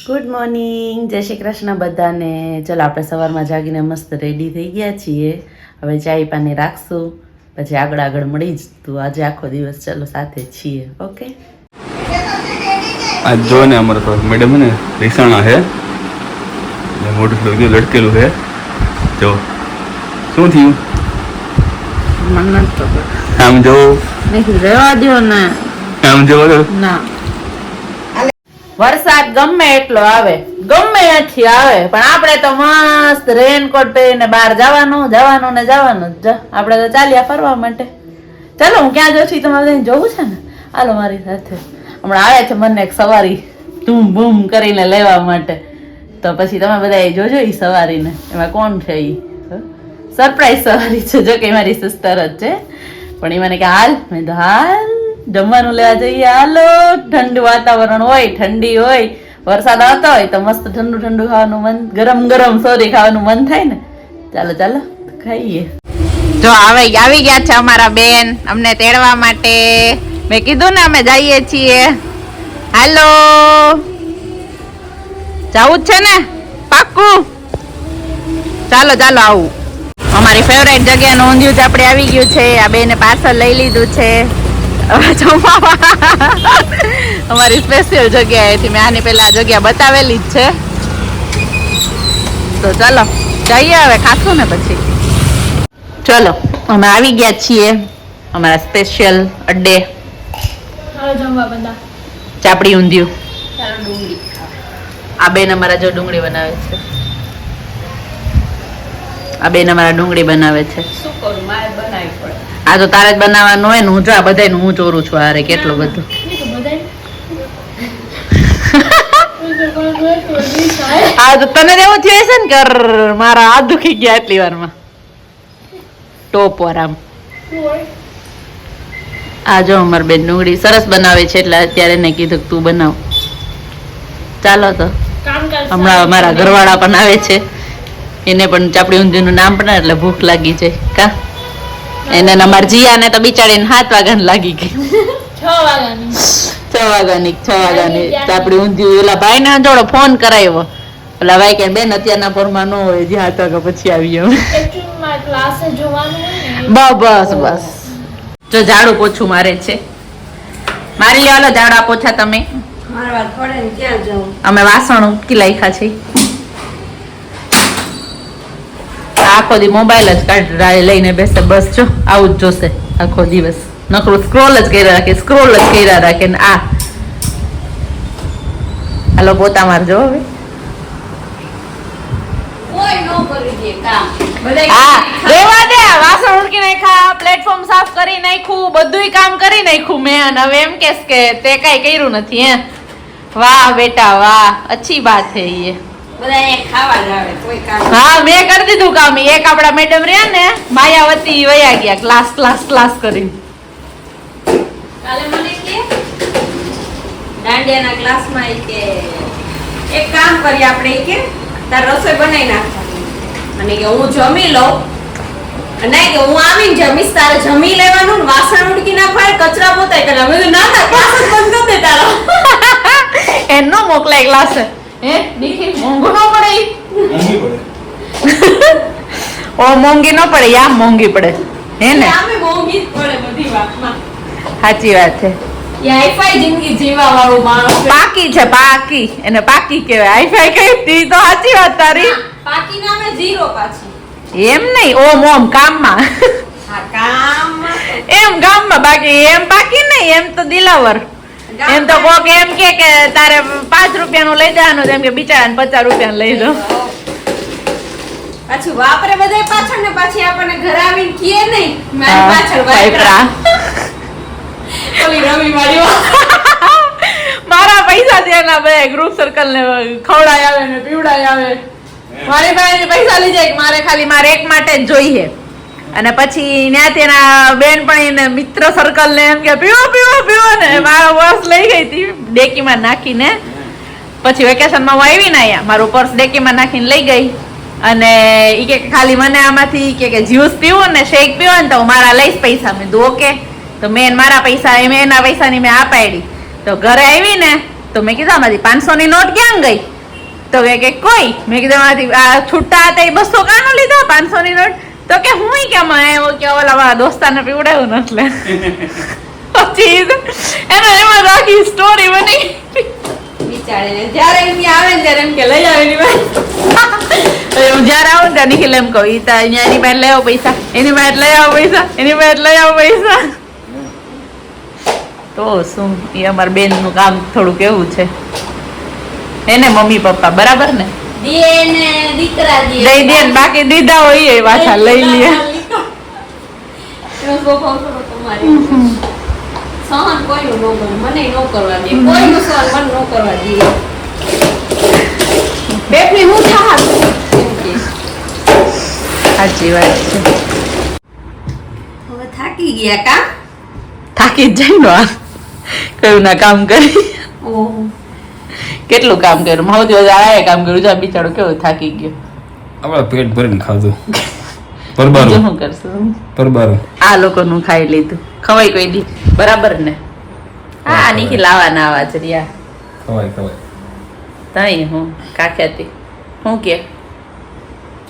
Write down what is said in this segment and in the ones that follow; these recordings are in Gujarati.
ગુડ મોર્નિંગ, જય શ્રી કૃષ્ણ બધાને. ચલો આપણે સવારમાં જાગીને મસ્ત રેડી થઈ ગયા છીએ. હવે ચાય પાણી રાખશું, પછી આગળ મળી જ તું. આજે આખો દિવસ ચલો સાથે છીએ. ઓકે, आज जो ने हमारे पास मैडम है ना रिसाना है मोटू થોડું લટકેલું છે જો શું થયું મને તો આમ જો નહીં રહેવા દો ને. આમ જો ના, વરસાદ ગમે એટલો આવે, ગમે ત્યાંથી આવે, પણ આપણે તો મસ્ત રેનકોટ પહેરીને બહાર જવાનું જ. આપણે તો ચાલ્યા ફરવા માટે. ચાલો, હું ક્યાં જઉં છું તમારે જોવું છે ને? હાલો મારી સાથે. હમણાં આવે છે મને એક સવારી ધૂમ બૂમ કરીને લેવા માટે. તો પછી તમે બધા જોજો એ સવારીને. એમાં કોણ છે? એ સરપ્રાઈઝ સવારી છે. જો કે મારી સિસ્ટર જ છે, પણ એ મને કે હાલ. મેં તો હાલ જમવાનું લેવા જઈએ. હાલો, ઠંડુ વાતાવરણ હોય, ઠંડી હોય, વરસાદ આવતો હોય તો મસ્ત ઠંડુ ખાવાનું મન, ગરમ ખાવાનું મન થાય ને. ચાલો ખાઈએ. જો આવી ગયા છે અમારા બેન અમને તેડવા માટે. મેં કીધું ને અમે જઈએ છીએ. હાલો, જવું જ છે ને? પાક્કું? ચાલો આવું. અમારી ફેવરેટ જગ્યાનું ઊંધિયું આપણે આવી ગયું છે. આ બેને પાર્સલ લઈ લીધું છે. અમારી સ્પેશિયલ જગ્યાએથી મેં આની પહેલા આ જગ્યા બતાવેલી જ છે. તો ચાલો જઈએ, હવે ખાશું ને પછી. ચલો, અમે આવી ગયા છીએ અમારા સ્પેશિયલ અડ્ડે. ચાપડી ઊંધિયું. આ બેન અમારા જો ડુંગળી બનાવે છે. શું કરું, મારે બનાવવી પડે. આ તો તારે જ બનાવવાનું હોય ને. હું જો આ બધાનું હું ચોરું છું. અરે કેટલું બધું. આ તો તને એવું થયું છે ને કે મારા હાથ દુખી ગયા એટલી વારમાં. ટોપ આરામ. આ જો અમારી બેન ડુંગળી સરસ બનાવે છે, એટલે અત્યારે એને કીધું તું બનાવ. ચાલો તો હમણાં અમારા ઘરવાળા પણ આવે છે. એને પણ ચાપડી ઊંધિયું નામ પણ એટલે ભૂખ લાગી જાય. કા એને અમારા જીયાને તો બિચારીને 7 વાગ્યાની લાગી ગઈ. 6 વાગ્યાની ચાપડી ઊંધિયું. ઓલા ભાઈ ને જોડો ફોન કરાવ્યો. ઓલા ભાઈ કે બેન અત્યારના પોરમાં ન હોય, જે 7 વાગ્યા પછી આવી બસ. જો ઝાડુ પોછું મારે છે. મારી લ્યો ઝાડા પોછા તમે. અમે વાસણ ઉટકી લાખ્યા છે. આખો દી મોબાઈલ જ લઈને બેસે. બસ જો આવું જ જોશે આખો દિવસ. નકરું સ્ક્રોલ જ કર્યા રાખે ને. આ હાલો પોતા મારજો હવે. રેવા દે. વાસણ ઉટકી નાખ્યા, પ્લેટફોર્મ સાફ કરી નાખ્યું, બધુંય કામ કરી નાખ્યું મેં. અને હવે એમ કેસ કે તે કઈ કર્યું નથી. વાહ બેટા વાહ, અચ્છી બાત હે યે. હા, મેં કરી દીધું કામ. એક આપડા મેડમ રહ્યા ને માયાવતી, વયા ગયા ક્લાસ કરી. કાલે મને કે દાંડિયાના ક્લાસમાં કે એક કામ કરી આપણે કે તાર રસોઈ બનાવી નાખવાની, અને કે હું જમી લઉં, અને કે હું આવીને જમીશ, તારે જમી લેવાનું ને વાસણ ઉડકી નાખવાય, કચરા પોતાય કરે. અમે ના ક્લાસ બંધ કરી દે તારો. એનો મોકલાય ક્લાસ. મોંઘું ન પડે. મોંઘી ન પડે, યા મોંઘી પડે. હે ને? આમે મોંઘી જ પડે બધી વાતમાં. સાચી વાત છે. હાઈફાઈ જિંદગી જીવવા વાળો માણસ પાકી છે. પાકી એને પાકી કહેવાય. હાઈફાઈ કઈ તો સાચી વાત તારી. પાકી નામે ઝીરો પાછી. એમ નહીં, ઓમ કામમાં. હા, કામમાં એમ ગામમાં. બાકી એમ પાકી નહીં, એમ તો દિલાવર. એમ તો કોક એમ કે તારે 5 રૂપિયાનું લઈ જવાનું, એમ કે બિચારાને 50 રૂપિયાનું લઈ જાઓ. પાછું વાપરે બધાય પાછળ ને પાછી આપણને ઘર આવીને કીએ નહીં મારી પાછળ વાપરા. ઓલી રમી વાળી મારા પૈસા ત્યાંના બે ગ્રુપ સર્કલ ને ખવડાય આવે ને પીવડાય આવે. મારી પાસે પૈસા લઈ જાય. મારે એક માટે જ જોઈએ. અને પછી ત્યાં તેના બેનપણી ને મિત્ર સર્કલ ને એમ કે પીવો ને. મારો પર્સ લઈ ગઈ હતી ડેકીમાં નાખીને. પછી વેકેશનમાં હું આવી ને અહીંયા મારું પર્સ ડેકીમાં નાખીને લઈ ગઈ. અને ઈ કે ખાલી મને આમાંથી કે જ્યુસ પીવો ને શેક પીવો ને તો મારા લઈશ પૈસા. મેં કીધું ઓકે. તો મેં મારા પૈસા એના પૈસાની મેં આ પાડી. તો ઘરે આવી ને તો મેં કીધું આમાંથી 500 ની નોટ ક્યાં ગઈ? તો કે કોઈ મેં કીધું આમાંથી આ છૂટા હતા એ 200 કાનો લીધા 500 ની નોટ તો કે હું કેમ આવ્યો કે ઓલા મારા દોસ્તાને પીવડાવ્યું ને એટલે પછી એનો એમાં રાખી સ્ટોરી બની બિચારીને જ્યારે એમ આવે ને ત્યારે એમ કે લઈ આવે ની ભાઈ હું જયારે આવું ને ત્યાં નિખિલ એમ કહું ઈ તો અહીંયા એની પાસે લઈ આવો પૈસા એની પાસે લઈ આવો પૈસા એની પાસે લઈ આવો પૈસા તો શું એ અમારા બેન નું કામ થોડુંક એવું છે એને મમ્મી પપ્પા બરાબર ને દીએ ને દીકરા દીએ દઈ દે ને બાકી દીધા હોય એ પાછા લઈ લે એનો સ્વભાવ થોડો તમારી સહન કોઈનું ન કરે મને ન કરવા દે કોઈનું સહન મને ન કરવા દે બેફી હું થાક સાચી વાત છે હવે થાકી ગયા કા થાકી જ જાય ને આ કયું ના કામ કરી ઓહો કેટલું કામ કર્યું સૌથી વધારે આ કામ કર્યું જા બિચારો કેવો થાકી ગયો આપણા પેટ ભરીને ખાધું બીજું પરબારું શું કરશું પરબારું આ લોકોનું ખાઈ લીધું ખવાય કોઈ દી બરાબર ને હા નીકળી લાવવાના આવા છે રિયા ખવાય ખવાય તઈ હું કાખ્યાતી હું કે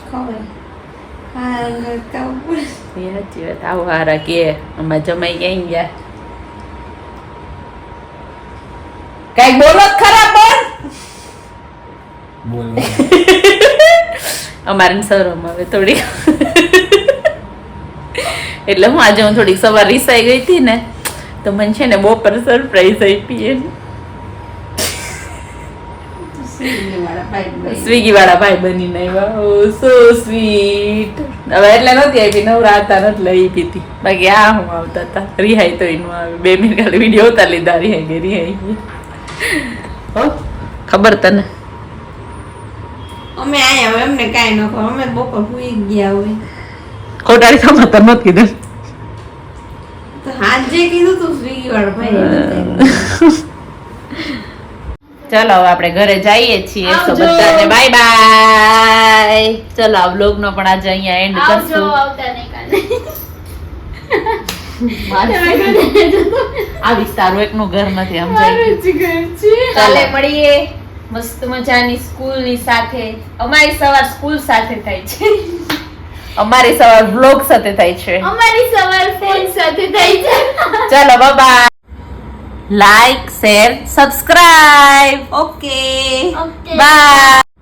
ખબર હા કામ સાચી વાત આવું હારા કે અમાર જમાઈ ક્યાં ગયા કઈ બોલો જ ખરા પણ બોલ અમારે શરમ આવે થોડી એટલે હું આજે હું થોડીક સવાર રીસાઈ ગઈ હતી ને તો મને છે ને બપોર સરપ્રાઈઝ આપી એને સ્વિગી વાળા ભાઈ બનીને આવ્યા સો સ્વીટ હવે એટલે નહોતી આપી નવરા હતા નથી લઈ આપી હતી બાકી આ હું આવતા હતા રિહાઈ તો એનું આવે 2 મિનિટ ખાલી વિડીયો ઉતાર લીધા રિહાઈ ગઈ રિહાઈ ગઈ હો ખબર તને અમે આયા હોય એમને કાંઈ ન ખબર અમે બપોર સુઈ ગયા હોય ખોટાડી સમાતર નથી કીધું તો હાજે કીધું તું સ્વિગી વાળો ભાઈ ચલો હવે આપણે ઘરે જઈએ છીએ તો બધાને બાય બાય ચલો આ વ્લોગ નો પણ આજે અહીંયા એન્ડ કરશું આ વિસ્તાર એકનું ઘર નથી સમજાય કાલે મળીએ મસ્ત મજાની સ્કૂલ ની સાથે અમારી સવાર સ્કૂલ સાથે થાય છે અમારી સવાર વ્લોગ સાથે થાય છે અમારી સવાર ફોન સાથે થાય છે ચલો bye like share subscribe okay bye